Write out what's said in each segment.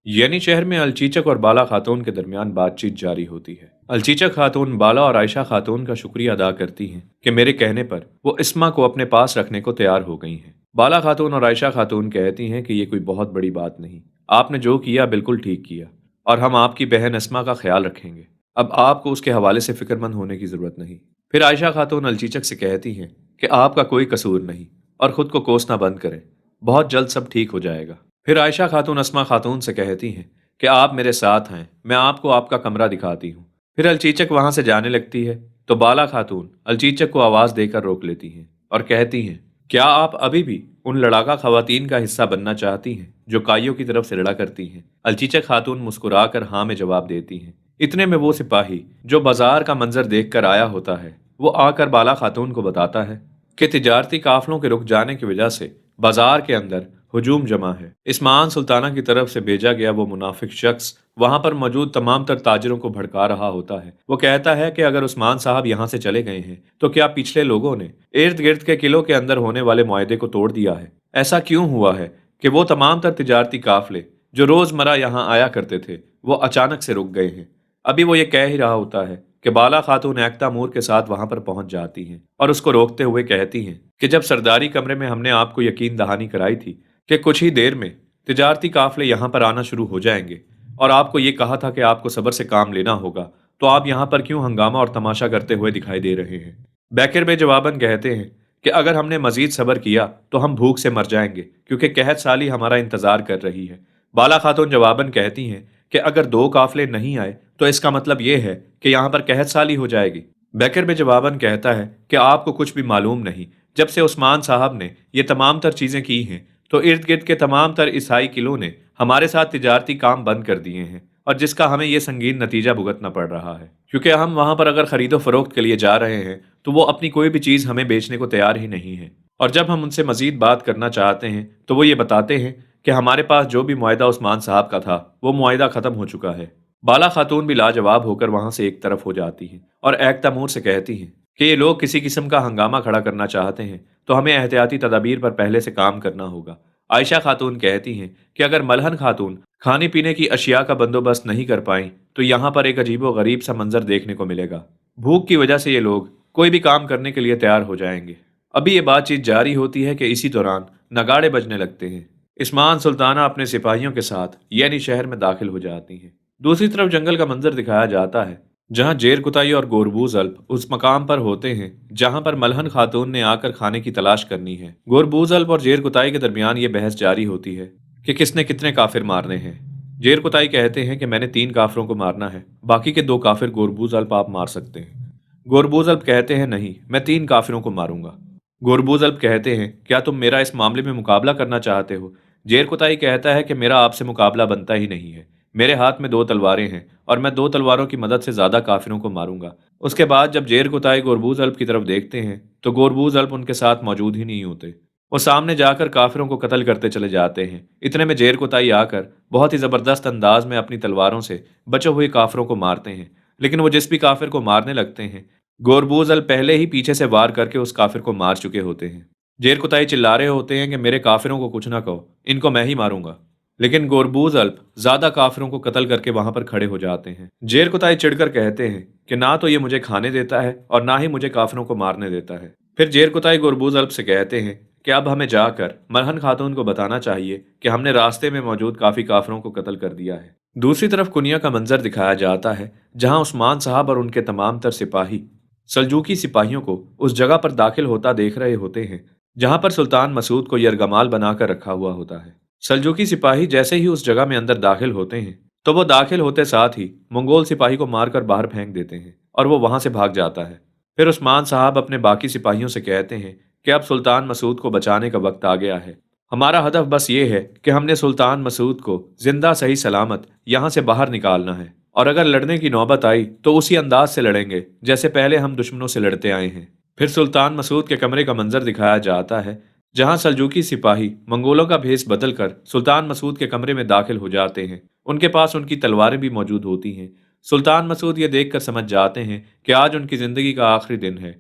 यानी शहर में अलचीचक और बाला खातून के दरमियान बातचीत जारी होती है। अलचीचक खातून बाला और आयशा खातून का शुक्रिया अदा करती हैं कि मेरे कहने पर वो इस्मा को अपने पास रखने को तैयार हो गई हैं। बाला खातून और आयशा खातून कहती हैं कि ये कोई बहुत बड़ी बात नहीं, आपने जो किया बिल्कुल ठीक किया और हम आपकी बहन इस्मा का ख्याल रखेंगे। अब आपको उसके हवाले से फिक्रमंद होने की जरूरत नहीं। फिर आयशा खातून अलचीचक से कहती हैं कि आपका कोई कसूर नहीं और खुद को कोसना बंद करें, बहुत जल्द सब ठीक हो जाएगा। फिर आयशा खातून अस्मा खातून से कहती हैं कि आप मेरे साथ हैं, मैं आपको आपका कमरा दिखाती हूँ। फिर अलचीचक वहां से जाने लगती है तो बाला खातून अलचीचक को आवाज देकर रोक लेती हैं और कहती हैं, क्या आप अभी भी उन लड़ाका खवातीन का हिस्सा बनना चाहती हैं जो काइयों की तरफ से लड़ा करती हैं? अलचीचक खातून मुस्कुराकर हाँ में जवाब देती हैं। इतने में वो सिपाही जो बाजार का मंजर देखकर आया होता है वो आकर बाला खातून को बताता है कि तिजारती काफलों के रुक जाने की वजह से बाजार के अंदर हुजूम जमा है। इस्मान सुल्ताना की तरफ से भेजा गया वो मुनाफिक शख्स वहां पर मौजूद तमाम तर ताजिरों को भड़का रहा होता है। वो कहता है कि अगर उस्मान साहब यहाँ से चले गए हैं तो क्या पिछले लोगों ने इर्द गिर्द के किलों के अंदर होने वाले मुआहदे को तोड़ दिया है? ऐसा क्यों हुआ है कि वो तमाम तर तिजारती काफले जो रोजमर्रा यहाँ आया करते थे वो अचानक से रुक गए हैं? अभी वो ये कह ही रहा होता है कि बाला खातून एकता मूर के साथ वहां पर पहुंच जाती हैं और उसको रोकते हुए कहती हैं कि जब सरदारी कमरे में हमने आपको यकीन दहानी कराई थी कि कुछ ही देर में तिजारती काफले यहाँ पर आना शुरू हो जाएंगे और आपको ये कहा था कि आपको सब्र से काम लेना होगा, तो आप यहाँ पर क्यों हंगामा और तमाशा करते हुए दिखाई दे रहे हैं? बैकर बे जवाबन कहते हैं कि अगर हमने मजीद सब्र किया तो हम भूख से मर जाएंगे क्योंकि कहत साली हमारा इंतजार कर रही है। बाला खातून जवाबन कहती हैं कि अगर दो काफले नहीं आए तो इसका मतलब ये है कि यहाँ पर कहत साली हो जाएगी। बैकर बे जवाबन कहता है कि आपको कुछ भी मालूम नहीं, जब से उस्मान साहब ने ये तमाम तर चीजें की हैं तो इर्द गिर्द के तमाम तर ईसाई किलों ने हमारे साथ तिजारती काम बंद कर दिए हैं और जिसका हमें ये संगीन नतीजा भुगतना पड़ रहा है, क्योंकि हम वहां पर अगर खरीदो फरोख्त के लिए जा रहे हैं तो वो अपनी कोई भी चीज़ हमें बेचने को तैयार ही नहीं है। और जब हम उनसे मजीद बात करना चाहते हैं तो वो ये बताते हैं कि हमारे पास जो भी मुआहदा उस्मान साहब का था वो मुआहदा ख़त्म हो चुका है। बाला खातून भी लाजवाब होकर वहां से एक तरफ हो जाती हैं और एक तमूर से कहती हैं कि ये लोग किसी किस्म का हंगामा खड़ा करना चाहते हैं तो हमें एहतियाती तदाबीर पर पहले से काम करना होगा। आयशा खातून कहती हैं कि अगर मलहन खातून खाने पीने की अशिया का बंदोबस्त नहीं कर पाई तो यहाँ पर एक अजीबो गरीब सा मंजर देखने को मिलेगा। भूख की वजह से ये लोग कोई भी काम करने के लिए तैयार हो जाएंगे। अभी ये बातचीत जारी होती है कि इसी दौरान नगाड़े बजने लगते हैं। इस्मान सुल्ताना अपने सिपाहियों के साथ यानी शहर में दाखिल हो जाती हैं। दूसरी तरफ जंगल का मंजर दिखाया जाता है जहां जेर कुताई और गोरबूज अल्प उस मकाम पर होते हैं जहां पर मलहन खातून ने आकर खाने की तलाश करनी है। गोरबूज अल्प और जेर कुताई के दरमियान ये बहस जारी होती है कि किसने कितने काफिर मारने हैं। जेर कुताई कहते हैं कि मैंने 3 काफिरों को मारना है, बाकी के 2 काफिर गोरबूज अल्प आप मार सकते हैं। गोरबूज अल्प कहते हैं नहीं, मैं 3 काफिरों को मारूंगा। गोरबूज अल्प कहते हैं क्या तुम मेरा इस मामले में मुकाबला करना चाहते हो? जेर कुताई कहता है कि मेरा आपसे मुकाबला बनता ही नहीं है, मेरे हाथ में 2 तलवारें हैं और मैं 2 तलवारों की मदद से ज्यादा काफिरों को मारूंगा। उसके बाद जब जेर कुताई गोरबूज अल्प की तरफ देखते हैं तो गोरबूज अल्प उनके साथ मौजूद ही नहीं होते। वो सामने जाकर काफिरों को कत्ल करते चले जाते हैं। इतने में जेर कुताई आकर बहुत ही जबरदस्त अंदाज में अपनी तलवारों से बचे हुए काफिरों को मारते हैं, लेकिन वो जिस भी काफिर को मारने लगते हैं गोरबूज अल्प पहले ही पीछे से वार करके उस काफिर को मार चुके होते हैं। जेर कुताई चिल्ला रहे होते हैं कि मेरे काफिरों को कुछ ना कहो, इनको मैं ही मारूंगा, लेकिन गोरबूज अल्प ज्यादा काफिरों को कत्ल करके वहां पर खड़े हो जाते हैं। जेर कुताई चिढ़कर कहते हैं कि ना तो ये मुझे खाने देता है और ना ही मुझे काफिरों को मारने देता है। फिर जेर कुताई गोरबूज अल्प से कहते हैं कि अब हमें जाकर मरहन खातून को बताना चाहिए कि हमने रास्ते में मौजूद काफी काफिरों को कत्ल कर दिया है। दूसरी तरफ कुनिया का मंजर दिखाया जाता है जहां उस्मान साहब और उनके तमाम तर सिपाही सल्जूकी सिपाहियों को उस जगह पर दाखिल होता देख रहे होते हैं जहां पर सुल्तान मसूद को यरगमाल बनाकर रखा हुआ होता है। सल्जूकी सिपाही जैसे ही उस जगह में अंदर दाखिल होते हैं तो वो दाखिल होते साथ ही मंगोल सिपाही को मारकर बाहर फेंक देते हैं और वो वहां से भाग जाता है। फिर उस्मान साहब अपने बाकी सिपाहियों से कहते हैं कि अब सुल्तान मसूद को बचाने का वक्त आ गया है। हमारा हदफ बस ये है कि हमने सुल्तान मसूद को जिंदा सही सलामत यहाँ से बाहर निकालना है और अगर लड़ने की नौबत आई तो उसी अंदाज से लड़ेंगे जैसे पहले हम दुश्मनों से लड़ते आए हैं। फिर सुल्तान मसूद के कमरे का मंजर दिखाया जाता है जहां सल्जूकी सिपाही मंगोलों का भेष बदलकर सुल्तान मसूद के कमरे में दाखिल हो जाते हैं। उनके पास उनकी तलवारें भी मौजूद होती हैं। सुल्तान मसूद ये देखकर समझ जाते हैं कि आज उनकी जिंदगी का आखिरी दिन है।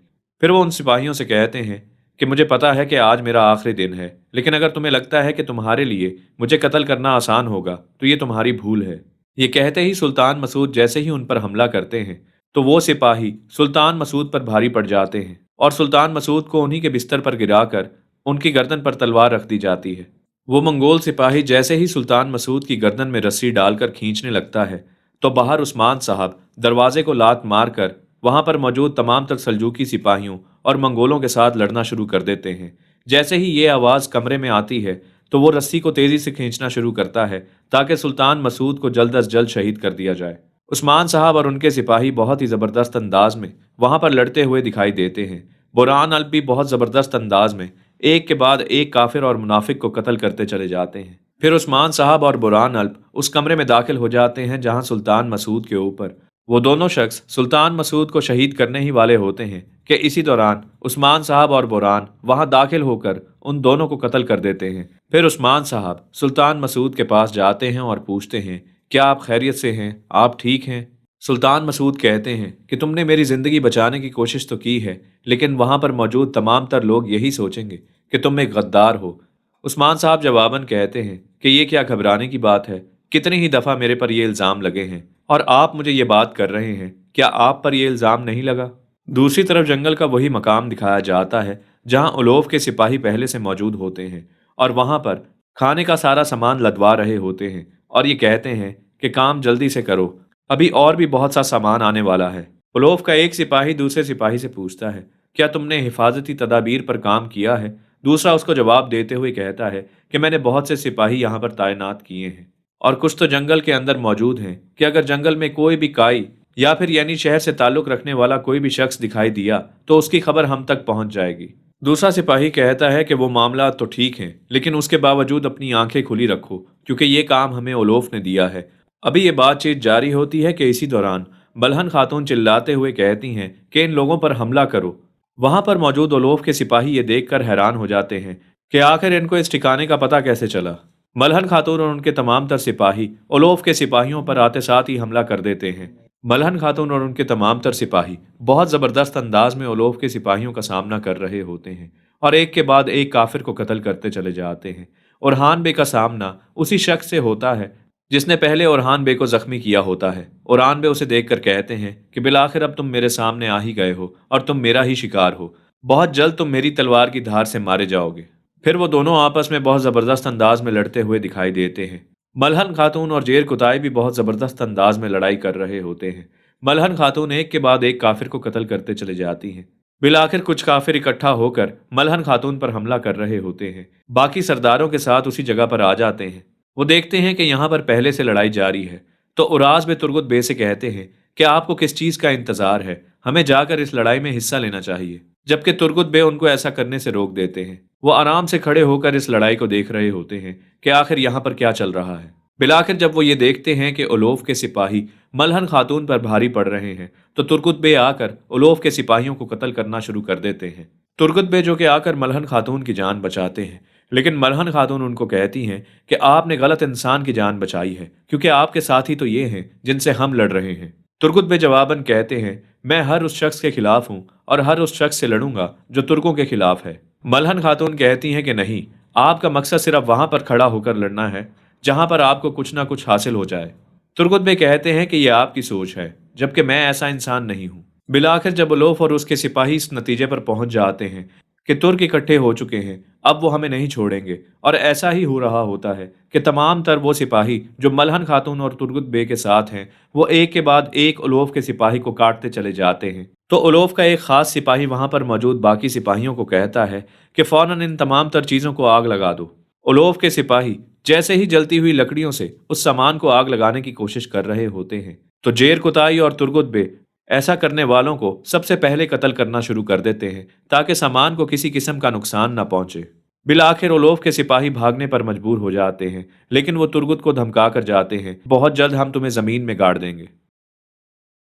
फिर वो उन सिपाहियों से कहते हैं کہ مجھے پتا ہے کہ آج میرا آخری دن ہے، لیکن اگر تمہیں لگتا ہے کہ تمہارے لیے مجھے قتل کرنا آسان ہوگا تو یہ تمہاری بھول ہے۔ یہ کہتے ہی سلطان مسعود جیسے ہی ان پر حملہ کرتے ہیں تو وہ سپاہی سلطان مسعود پر بھاری پڑ جاتے ہیں اور سلطان مسعود کو انہی کے بستر پر گرا کر ان کی گردن پر تلوار رکھ دی جاتی ہے۔ وہ منگول سپاہی جیسے ہی سلطان مسعود کی گردن میں رسی ڈال کر کھینچنے لگتا ہے تو باہر عثمان صاحب دروازے کو لات مار کر وہاں پر موجود تمام تر سلجوقی سپاہیوں اور منگولوں کے ساتھ لڑنا شروع کر دیتے ہیں۔ جیسے ہی یہ آواز کمرے میں آتی ہے تو وہ رسی کو تیزی سے کھینچنا شروع کرتا ہے تاکہ سلطان مسعود کو جلد از جلد شہید کر دیا جائے۔ عثمان صاحب اور ان کے سپاہی بہت ہی زبردست انداز میں وہاں پر لڑتے ہوئے دکھائی دیتے ہیں۔ برہان الب بھی بہت زبردست انداز میں ایک کے بعد ایک کافر اور منافق کو قتل کرتے چلے جاتے ہیں۔ پھر عثمان صاحب اور برہان الب اس کمرے میں داخل ہو جاتے ہیں جہاں سلطان مسعود کے اوپر وہ دونوں شخص سلطان مسعود کو شہید کرنے ہی والے ہوتے ہیں کہ اسی دوران عثمان صاحب اور برہان وہاں داخل ہو کر ان دونوں کو قتل کر دیتے ہیں۔ پھر عثمان صاحب سلطان مسعود کے پاس جاتے ہیں اور پوچھتے ہیں، کیا آپ خیریت سے ہیں؟ آپ ٹھیک ہیں؟ سلطان مسعود کہتے ہیں کہ تم نے میری زندگی بچانے کی کوشش تو کی ہے، لیکن وہاں پر موجود تمام تر لوگ یہی سوچیں گے کہ تم ایک غدار ہو۔ عثمان صاحب جواباً کہتے ہیں کہ یہ کیا گھبرانے کی بات ہے، کتنی ہی دفعہ میرے پر یہ الزام لگے ہیں اور آپ مجھے یہ بات کر رہے ہیں، کیا آپ پر یہ الزام نہیں لگا؟ دوسری طرف جنگل کا وہی مقام دکھایا جاتا ہے جہاں اولوف کے سپاہی پہلے سے موجود ہوتے ہیں اور وہاں پر کھانے کا سارا سامان لدوا رہے ہوتے ہیں اور یہ کہتے ہیں کہ کام جلدی سے کرو، ابھی اور بھی بہت سا سامان آنے والا ہے۔ اولوف کا ایک سپاہی دوسرے سپاہی سے پوچھتا ہے، کیا تم نے حفاظتی تدابیر پر کام کیا ہے؟ دوسرا اس کو جواب دیتے ہوئے کہتا ہے کہ میں نے بہت سے سپاہی یہاں پر تعینات کیے ہیں اور کچھ تو جنگل کے اندر موجود ہیں کہ اگر جنگل میں کوئی بھی کائی یا پھر یعنی شہر سے تعلق رکھنے والا کوئی بھی شخص دکھائی دیا تو اس کی خبر ہم تک پہنچ جائے گی۔ دوسرا سپاہی کہتا ہے کہ وہ معاملات تو ٹھیک ہیں، لیکن اس کے باوجود اپنی آنکھیں کھلی رکھو کیونکہ یہ کام ہمیں اولوف نے دیا ہے۔ ابھی یہ بات چیت جاری ہوتی ہے کہ اسی دوران ملہن خاتون چلاتے ہوئے کہتی ہیں کہ ان لوگوں پر حملہ کرو۔ وہاں پر موجود اولوف کے سپاہی یہ دیکھ کر حیران ہو جاتے ہیں کہ آخر ان کو اس ٹھکانے کا پتہ کیسے چلا۔ ملہن خاتون اور ان کے تمام تر سپاہی اولوف کے سپاہیوں پر آتے ساتھ ہی حملہ کر دیتے ہیں۔ ملہن خاتون اور ان کے تمام تر سپاہی بہت زبردست انداز میں اولوف کے سپاہیوں کا سامنا کر رہے ہوتے ہیں اور ایک کے بعد ایک کافر کو قتل کرتے چلے جاتے ہیں۔ اورحان بے کا سامنا اسی شخص سے ہوتا ہے جس نے پہلے اورحان بے کو زخمی کیا ہوتا ہے۔ اورحان بے اسے دیکھ کر کہتے ہیں کہ بالآخر اب تم میرے سامنے آ ہی گئے ہو اور تم میرا ہی شکار ہو، بہت جلد تم میری تلوار کی دھار سے مارے جاؤ گے۔ پھر وہ دونوں آپس میں بہت زبردست انداز میں لڑتے ہوئے دکھائی دیتے ہیں۔ ملہن خاتون اور جیر کتائی بھی بہت زبردست انداز میں لڑائی کر رہے ہوتے ہیں۔ ملہن خاتون ایک کے بعد ایک کافر کو قتل کرتے چلے جاتی ہیں۔ بالآخر کچھ کافر اکٹھا ہو کر ملہن خاتون پر حملہ کر رہے ہوتے ہیں۔ باقی سرداروں کے ساتھ اسی جگہ پر آ جاتے ہیں۔ وہ دیکھتے ہیں کہ یہاں پر پہلے سے لڑائی جاری ہے تو اراز بے ترگت بے سے کہتے ہیں کہ آپ کو کس چیز کا انتظار ہے، ہمیں جا کر اس لڑائی میں حصہ لینا چاہیے، جبکہ ترگت بے ان کو ایسا کرنے سے روک دیتے ہیں۔ وہ آرام سے کھڑے ہو کر اس لڑائی کو دیکھ رہے ہوتے ہیں کہ آخر یہاں پر کیا چل رہا ہے۔ بالآخر جب وہ یہ دیکھتے ہیں کہ اولوف کے سپاہی ملہن خاتون پر بھاری پڑ رہے ہیں تو ترگت بے آ کر اولوف کے سپاہیوں کو قتل کرنا شروع کر دیتے ہیں۔ ترگت بے جو کہ آ کر ملہن خاتون کی جان بچاتے ہیں، لیکن ملہن خاتون ان کو کہتی ہیں کہ آپ نے غلط انسان کی جان بچائی ہے کیونکہ آپ کے ساتھی تو یہ ہیں جن سے ہم لڑ رہے ہیں۔ ترگت بے جواباً کہتے ہیں، میں ہر اس شخص کے خلاف ہوں اور ہر اس شخص سے لڑوں گا جو ترکوں کے خلاف ہے۔ ملہن خاتون کہتی ہیں کہ نہیں، آپ کا مقصد صرف وہاں پر کھڑا ہو کر لڑنا ہے جہاں پر آپ کو کچھ نہ کچھ حاصل ہو جائے۔ ترگت بے کہتے ہیں کہ یہ آپ کی سوچ ہے، جبکہ میں ایسا انسان نہیں ہوں۔ بالآخر جب اولوف اور اس کے سپاہی اس نتیجے پر پہنچ جاتے ہیں کہ ترک اکٹھے ہو چکے ہیں، اب وہ ہمیں نہیں چھوڑیں گے، اور ایسا ہی ہو رہا ہوتا ہے کہ تمام تر وہ سپاہی جو ملہن خاتون اور ترگت بے کے ساتھ ہیں وہ ایک کے بعد ایک اولوف کے سپاہی کو کاٹتے چلے جاتے ہیں۔ تو اولوف کا ایک خاص سپاہی وہاں پر موجود باقی سپاہیوں کو کہتا ہے کہ فوراً ان تمام تر چیزوں کو آگ لگا دو۔ اولوف کے سپاہی جیسے ہی جلتی ہوئی لکڑیوں سے اس سامان کو آگ لگانے کی کوشش کر رہے ہوتے ہیں تو جیر کتائی اور ترگت بے ایسا کرنے والوں کو سب سے پہلے قتل کرنا شروع کر دیتے ہیں تاکہ سامان کو کسی قسم کا نقصان نہ پہنچے۔ بالآخر اولوف کے سپاہی بھاگنے پر مجبور ہو جاتے ہیں، لیکن وہ ترگت کو دھمکا کر جاتے ہیں، بہت جلد ہم تمہیں زمین میں گاڑ دیں گے۔